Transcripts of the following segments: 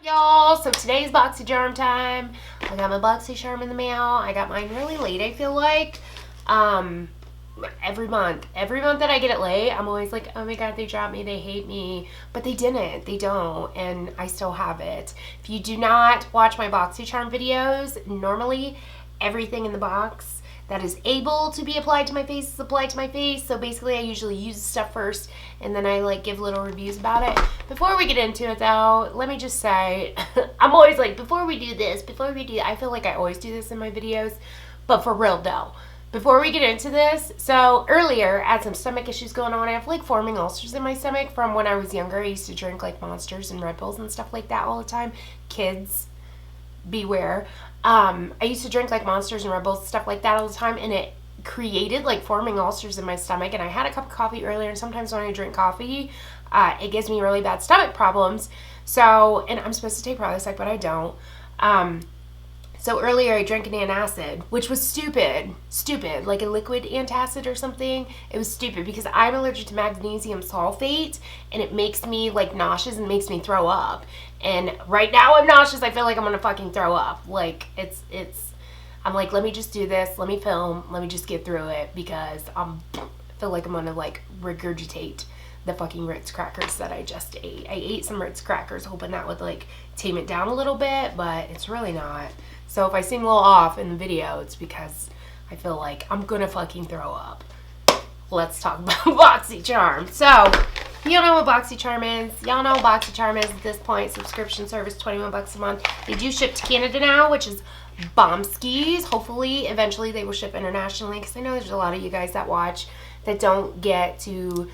Y'all, so today's Boxycharm time. I got my Boxycharm in the mail. I got mine really late, I feel like. Every month that I get it late, I'm always like, oh my god, they dropped me, they hate me. But they didn't, they don't, and I still have it. If you do not watch my Boxycharm videos, normally everything in the box that is able to be applied to my face is applied to my face. So basically I usually use the stuff first and then I like give little reviews about it. Before we get into it though, let me just say, I'm always like, before we do this, I feel like I always do this in my videos, but for real though. Before we get into this, so earlier I had some stomach issues going on. I have like forming ulcers in my stomach from when I was younger. I used to drink like Monsters and Red Bulls and stuff like that all the time. Kids, beware. I used to drink like Monsters and Red Bulls and stuff like that all the time, and it created like forming ulcers in my stomach. And I had a cup of coffee earlier, and sometimes when I drink coffee, it gives me really bad stomach problems. So, and I'm supposed to take Prilosec, but I don't. So earlier I drank an antacid, which was stupid, like a liquid antacid or something. It was stupid because I'm allergic to magnesium sulfate and it makes me like nauseous and makes me throw up. And right now I'm nauseous. I feel like I'm gonna fucking throw up. Like I'm like, let me just do this. Let me film. Let me just get through it because I feel like I'm gonna like regurgitate the fucking Ritz crackers that I just ate. I ate some Ritz crackers hoping that would like tame it down a little bit, but it's really not. So if I seem a little off in the video, it's because I feel like I'm gonna fucking throw up. Let's talk about Boxycharm. So, you know what Boxycharm is. Y'all know what Boxycharm is at this point. Subscription service, 21 bucks a month. They do ship to Canada now, which is bomb skis. Hopefully, eventually they will ship internationally, because I know there's a lot of you guys that watch that don't get to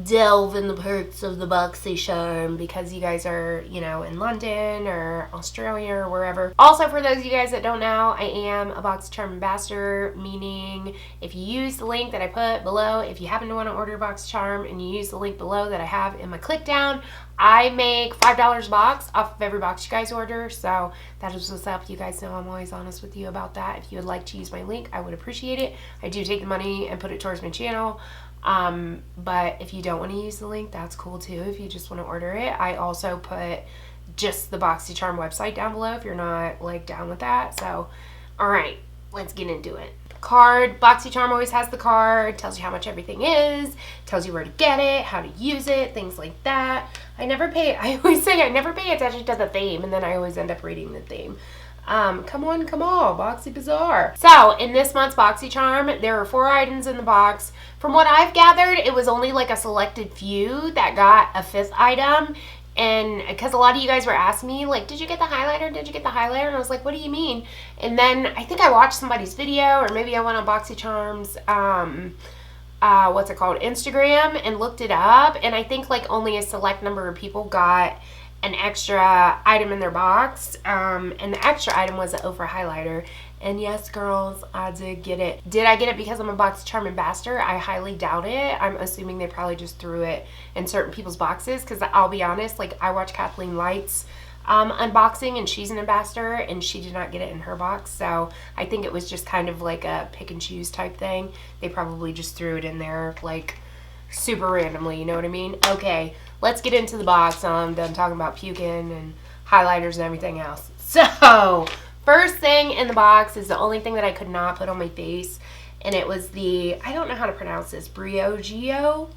delve in the perks of the Boxycharm because you guys are, you know, in London or Australia or wherever. Also, for those of you guys that don't know, I am a Boxycharm ambassador, meaning if you use the link that I put below, if you happen to want to order Boxycharm and you use the link below that I have in my click down, I make $5 a box off of every box you guys order. So that is what's up. You guys know I'm always honest with you about that. If you would like to use my link, I would appreciate it. I do take the money and put it towards my channel. But if you don't want to use the link, that's cool too. If you just want to order it, I also put just the Boxycharm website down below if you're not like down with that. So, all right, let's get into it. Card. Boxycharm always has the card, tells you how much everything is, tells you where to get it, how to use it, things like that. I always say I never pay attention to the theme, and then I always end up reading the theme. Come on, Boxy Bazaar. So, in this month's Boxycharm, there are 4 items in the box. From what I've gathered, it was only like a selected few that got a 5th item. And because a lot of you guys were asking me, like, did you get the highlighter? Did you get the highlighter? And I was like, what do you mean? And then I think I watched somebody's video, or maybe I went on Boxycharm's, Instagram and looked it up. And I think like only a select number of people got an extra item in their box, and the extra item was an Ofra highlighter. And yes, girls, I did get it. Did I get it because I'm a Boxycharm ambassador? I highly doubt it. I'm assuming they probably just threw it in certain people's boxes, because I'll be honest, like I watch Kathleen Light's unboxing and she's an ambassador and she did not get it in her box. So I think it was just kind of like a pick and choose type thing. They probably just threw it in there like super randomly, you know what I mean? Okay, let's get into the box. I'm done talking about puking and highlighters and everything else. So, first thing in the box is the only thing that I could not put on my face, and it was the, I don't know how to pronounce this, Briogeo,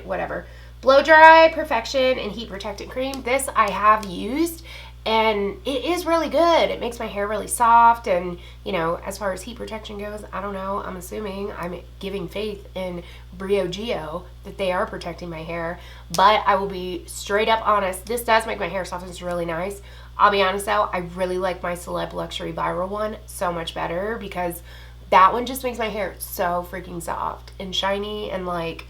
whatever. Blow Dry Perfection and Heat Protectant Cream. This I have used, and it is really good. It makes my hair really soft, and you know, as far as heat protection goes, I don't know, I'm assuming, I'm giving faith in Briogeo that they are protecting my hair. But I will be straight up honest, this does make my hair soft and it's really nice. I'll be honest though, I really like my Celeb Luxury Viral one so much better, because that one just makes my hair so freaking soft and shiny, and like,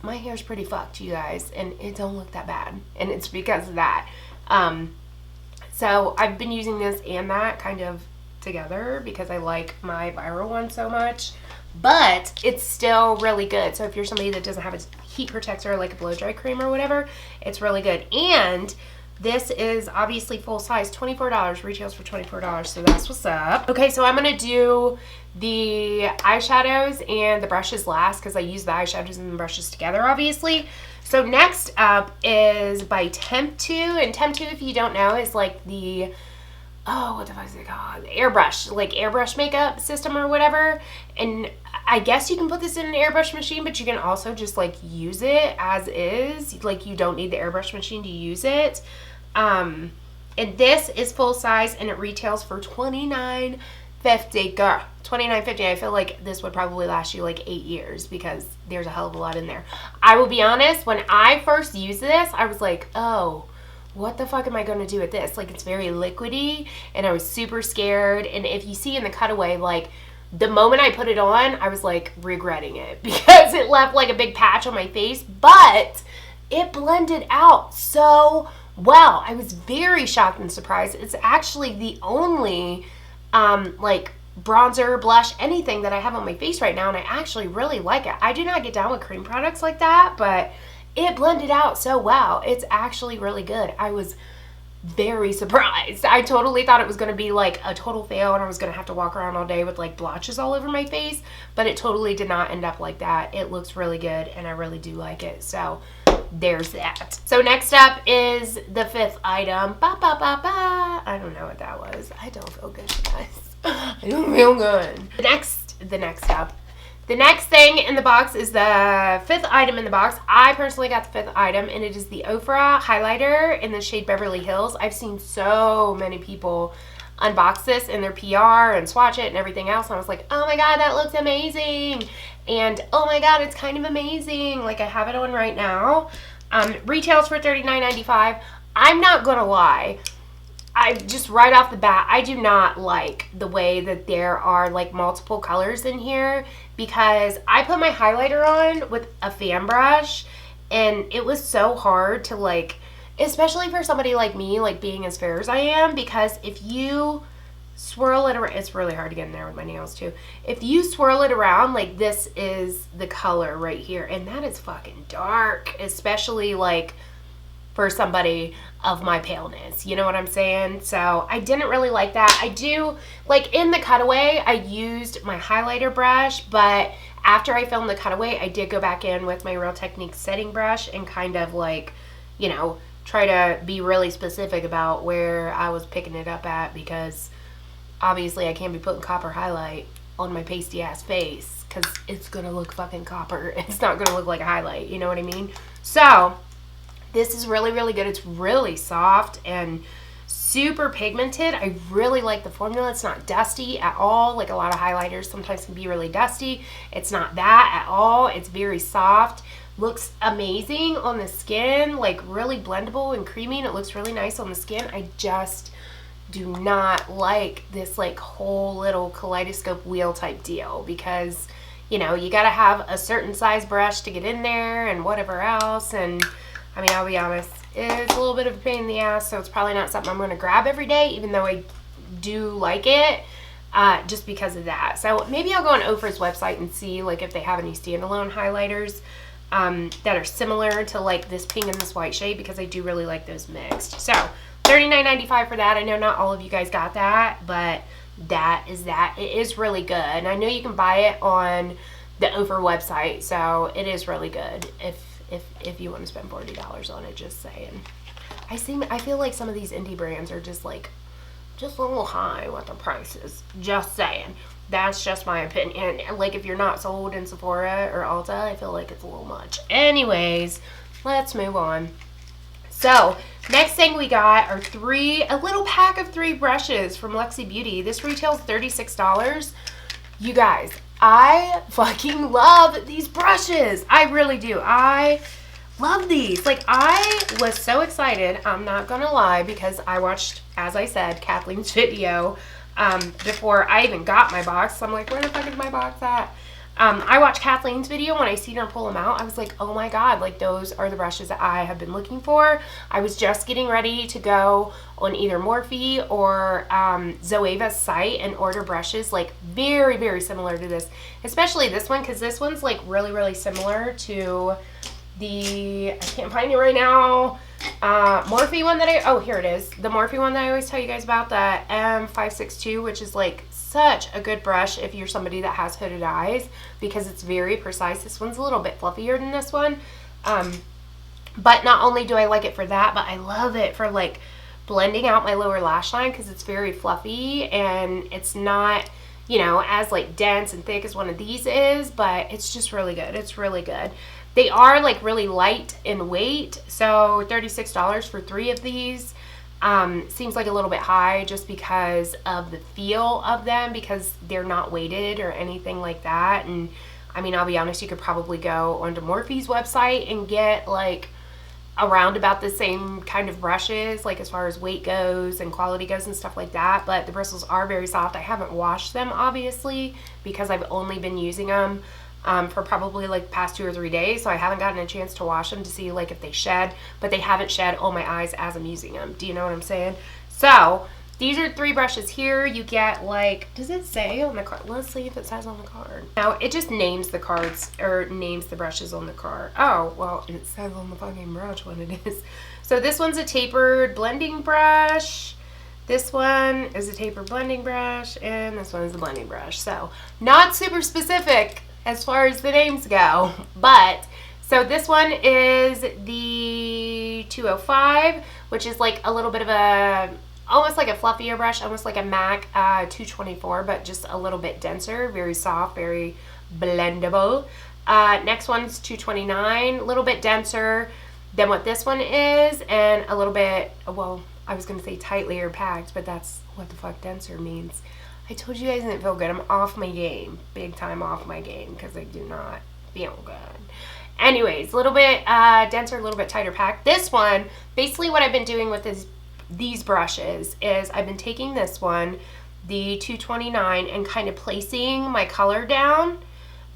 my hair's pretty fucked, you guys, and it don't look that bad, and it's because of that. So I've been using this and that kind of together because I like my viral one so much, but it's still really good. So if you're somebody that doesn't have a heat protector like a blow dry cream or whatever, it's really good. And This is obviously full size, $24, retails for $24, so that's what's up. Okay, so I'm gonna do the eyeshadows and the brushes last because I use the eyeshadows and the brushes together, obviously. So next up is by Temp2, and Temp2, if you don't know, is like the, oh, what the fuck is it called? Airbrush, like airbrush makeup system or whatever. And I guess you can put this in an airbrush machine, but you can also just like use it as is. Like you don't need the airbrush machine to use it. And this is full size and it retails for $29.50. Girl, $29.50. I feel like this would probably last you like 8 years because there's a hell of a lot in there. I will be honest, when I first used this, I was like, oh, what the fuck am I going to do with this? Like, it's very liquidy and I was super scared. And if you see in the cutaway, like the moment I put it on, I was like regretting it because it left like a big patch on my face, but it blended out so well. I was very shocked and surprised. It's actually the only like bronzer, blush, anything that I have on my face right now, and I actually really like it. I do not get down with cream products like that, but it blended out so well. It's actually really good. I was very surprised. I totally thought it was going to be like a total fail and I was going to have to walk around all day with like blotches all over my face, but it totally did not end up like that. It looks really good and I really do like it. So there's that. So next up is the fifth item. Ba, ba, ba, ba. I don't know what that was. I don't feel good, guys. I don't feel good. The next thing in the box is the fifth item in the box. I personally got the fifth item, and it is the Ofra highlighter in the shade Beverly Hills. I've seen so many people unbox this in their PR and swatch it and everything else, and I was like, oh my god, that looks amazing, and oh my god, it's kind of amazing. Like, I have it on right now. Retails for $39.95. I'm not gonna lie, I just right off the bat, I do not like the way that there are like multiple colors in here, because I put my highlighter on with a fan brush and it was so hard to like, especially for somebody like me, like being as fair as I am, because if you swirl it around, it's really hard to get in there with my nails too. If you swirl it around, like this is the color right here, and that is fucking dark, especially like for somebody of my paleness, you know what I'm saying? So I didn't really like that. I do, like in the cutaway, I used my highlighter brush, but after I filmed the cutaway, I did go back in with my Real Techniques setting brush and kind of like, you know, try to be really specific about where I was picking it up at, because obviously I can't be putting copper highlight on my pasty ass face because it's gonna look fucking copper. It's not gonna look like a highlight, you know what I mean? So this is really, really good. It's really soft and super pigmented. I really like the formula. It's not dusty at all. Like a lot of highlighters sometimes can be really dusty. It's not that at all. It's very soft. Looks amazing on the skin, like really blendable and creamy, and it looks really nice on the skin. I just do not like this like whole little kaleidoscope wheel type deal, because you know, you got to have a certain size brush to get in there and whatever else. And I mean, I'll be honest, it's a little bit of a pain in the ass, so it's probably not something I'm going to grab every day, even though I do like it, just because of that. So maybe I'll go on Ofra's website and see like if they have any standalone highlighters that are similar to like this pink and this white shade, because I do really like those mixed. So $39.95 for that. I know not all of you guys got that, but that is that. It is really good, and I know you can buy it on the Ofra website, so it is really good if you want to spend $40 on it. Just saying. I feel like some of these indie brands are just a little high with the prices. Just saying. That's just my opinion. Like, if you're not sold in Sephora or Ulta, I feel like it's a little much. Anyways, let's move on. So next thing we got are a little pack of 3 brushes from Luxie Beauty. This retails $36. You guys, I fucking love these brushes. I really do. I love these. Like, I was so excited, I'm not gonna lie, because I watched, as I said, Kathleen's video before I even got my box. I'm like, where the fuck is my box at? I watched Kathleen's video. When I seen her pull them out, I was like, oh my god, like those are the brushes that I have been looking for. I was just getting ready to go on either Morphe or Zoeva's site and order brushes like very, very similar to this, especially this one, because this one's like really, really similar to the, I can't find it right now, Morphe one that here it is. The Morphe one that I always tell you guys about, the M562, which is like such a good brush if you're somebody that has hooded eyes, because it's very precise. This one's a little bit fluffier than this one. But not only do I like it for that, but I love it for like blending out my lower lash line, because it's very fluffy and it's not, you know, as like dense and thick as one of these is, but it's just really good. It's really good. They are like really light in weight, so $36 for 3 of these seems like a little bit high just because of the feel of them, because they're not weighted or anything like that. And I mean, I'll be honest, you could probably go onto Morphe's website and get like around about the same kind of brushes, like as far as weight goes and quality goes and stuff like that, but the bristles are very soft. I haven't washed them, obviously, because I've only been using them for probably like past 2 or 3 days, so I haven't gotten a chance to wash them to see like if they shed, but they haven't shed on my eyes as I'm using them. Do you know what I'm saying? So these are 3 brushes here. You get like, does it say on the card? Let's see if it says on the card. Now it just names the cards, or names the brushes on the card. Oh, well, it says on the fucking brush what it is. So this one's a tapered blending brush. This one is a tapered blending brush, and this one is a blending brush. So not super specific as far as the names go, but so this one is the 205, which is like a little bit of a, almost like a fluffier brush, almost like a MAC 224, but just a little bit denser, very soft, very blendable. Next one's 229, a little bit denser than what this one is, and a little bit, well, I was gonna say tightly or packed, but that's what the fuck denser means. I told you guys I didn't feel good. I'm off my game. Big time off my game, because I do not feel good. Anyways, a little bit denser, a little bit tighter packed. This one, basically what I've been doing with these brushes is I've been taking this one, the 229, and kind of placing my color down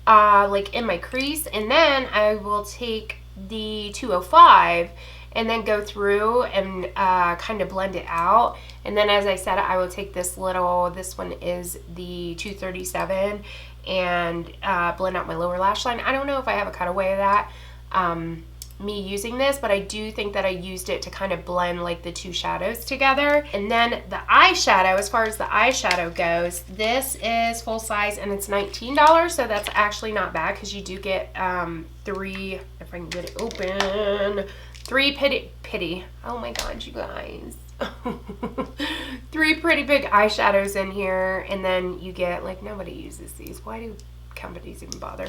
like in my crease, and then I will take the 205 and then go through and kind of blend it out. And then, as I said, I will take this little, this one is the 237, and blend out my lower lash line. I don't know if I have a cutaway of that, me using this, but I do think that I used it to kind of blend like the 2 shadows together. And then the eyeshadow, as far as the eyeshadow goes, this is full size and it's $19, so that's actually not bad, because you do get 3, if I can get it open, 3 pretty, oh my god, you guys. 3 pretty big eyeshadows in here, and then you get, like, nobody uses these. Why do companies even bother?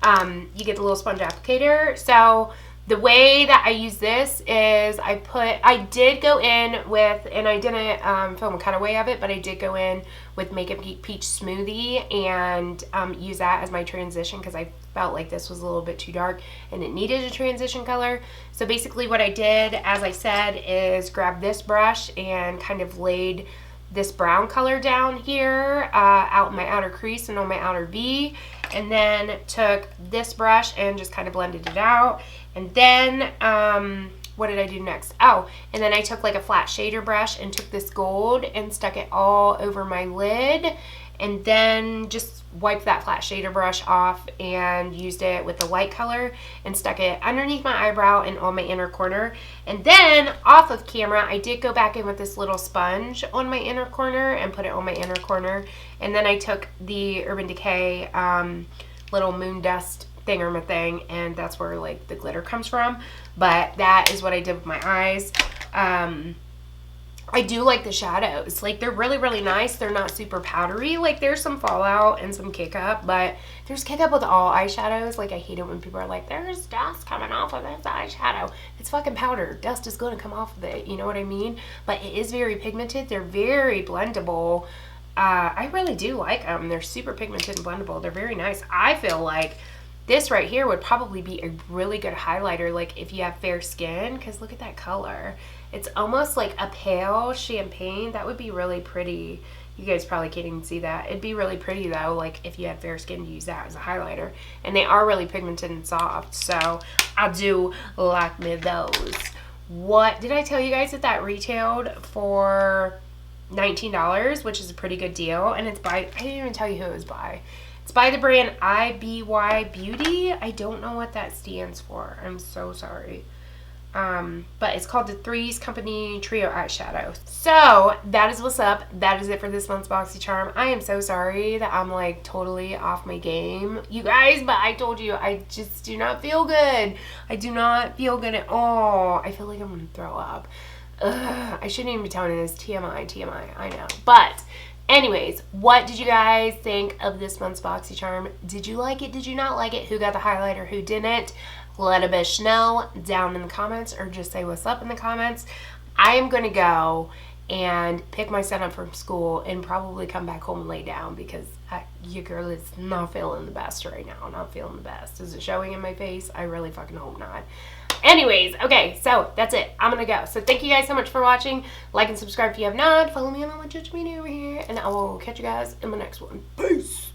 You get the little sponge applicator. So the way that I use this is I did go in with, and I didn't film a cutaway of it, but I did go in with Makeup Geek Peach Smoothie and use that as my transition, because I felt like this was a little bit too dark and it needed a transition color. So basically what I did, as I said, is grab this brush and kind of laid this brown color down here out in my outer crease and on my outer V, and then took this brush and just kind of blended it out. And then what did I do next? Oh, and then I took like a flat shader brush and took this gold and stuck it all over my lid, and then just wiped that flat shader brush off and used it with the light color and stuck it underneath my eyebrow and on my inner corner. And then off of camera, I did go back in with this little sponge on my inner corner and put it on my inner corner. And then I took the Urban Decay little moon dust thing, and that's where like the glitter comes from. But that is what I did with my eyes. I do like the shadows. Like, they're really, really nice. They're not super powdery. Like, there's some fallout and some kick up, but there's kick up with all eyeshadows. Like, I hate it when people are like, there's dust coming off of this eyeshadow. It's fucking powder. Dust is going to come off of it. You know what I mean? But it is very pigmented. They're very blendable. I really do like them. They're super pigmented and blendable. They're very nice. I feel like this right here would probably be a really good highlighter, like if you have fair skin, because look at that color. It's almost like a pale champagne. That would be really pretty. You guys probably can't even see that. It'd be really pretty though, like if you have fair skin, to use that as a highlighter. And they are really pigmented and soft, so I do like me those. What did I tell you guys that retailed for $19, which is a pretty good deal? And it's by, I didn't even tell you who it was by. It's by the brand IBY Beauty. I don't know what that stands for. I'm so sorry. But it's called the Threes Company Trio Eyeshadow. So that is what's up. That is it for this month's Boxycharm. I am so sorry that I'm like totally off my game, you guys, but I told you I just do not feel good. I do not feel good at all. I feel like I'm gonna throw up. Ugh, I shouldn't even be telling you this. TMI, I know. But anyways, what did you guys think of this month's Boxycharm? Did you like it? Did you not like it? Who got the highlighter? Who didn't? Let a bitch know down in the comments, or just say what's up in the comments. I am going to go and pick my son up from school and probably come back home and lay down because your girl is not feeling the best right now. Not feeling the best. Is it showing in my face? I really fucking hope not. Anyways, okay, so that's it. I'm going to go. So thank you guys so much for watching. Like and subscribe if you have not. Follow me on all my social media over here. And I will catch you guys in my next one. Peace.